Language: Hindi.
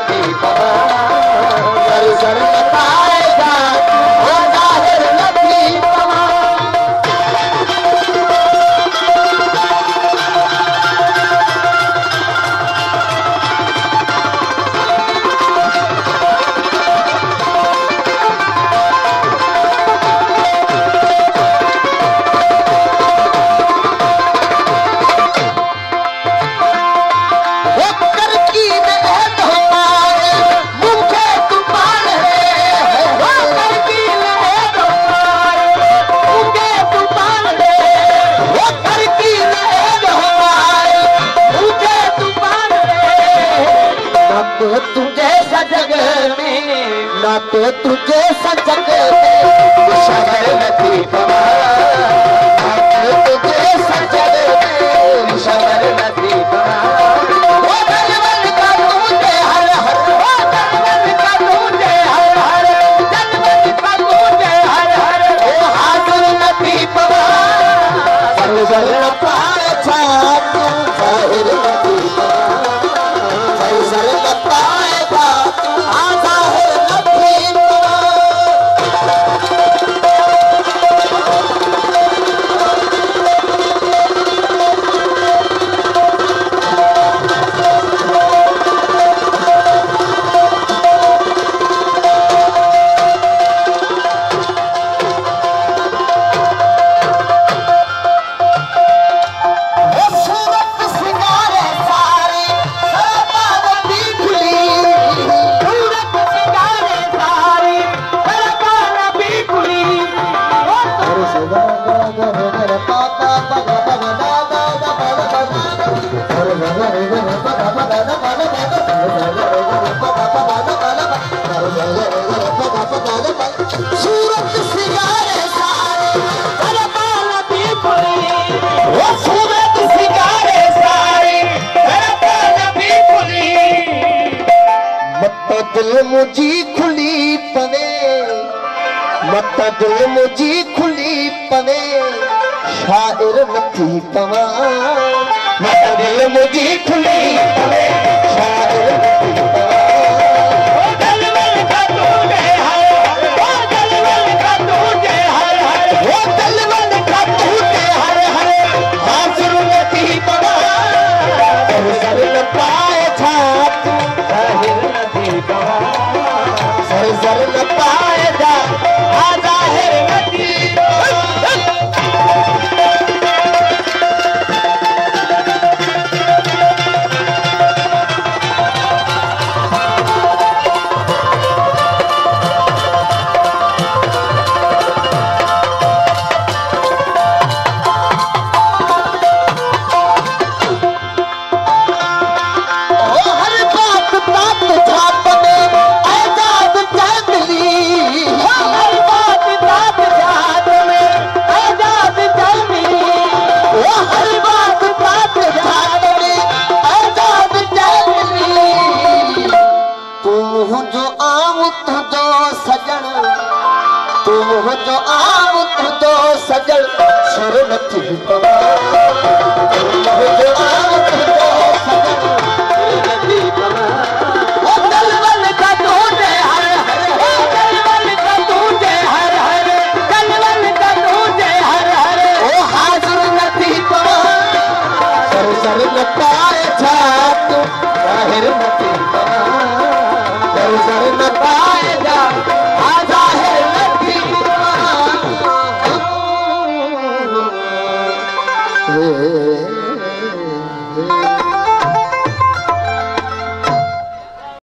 नथी पवा सर सर पाएगा वो जाहिर नथी पवा तुझे सजग में ना तो तुझे सजग में शहर नथी पवा ना तो तुझे सजग में शहर नथी पवा वो जनमन का तुझे हर हर वो जनमन का तुझे हर हर जनमन का तुझे हर हर वो हाजिर नथी पवा सर सर पाए छाप जाहिर नथी पवा सर सर दिल मुझी खुली पवे मत दिल मुझी खुली पवे शायर नथी पवा मत दिल मुझी खुली पवे शायर नथी पवा सर न पाएगा आ जाहिर नथी जो आम तुझो सजन सर नथी पवा जो आम तुझो सजन सर नथी पवा ओ दलवन का तुझे हर हर ओ दलवन का तुझे हर हर दलवन का तुझे हर हर ओ हाजिर नथी पवा सर सर न पाए छाप जाहिर नथी पवा सर सर न पाएगा आ जाहिर नथी पवा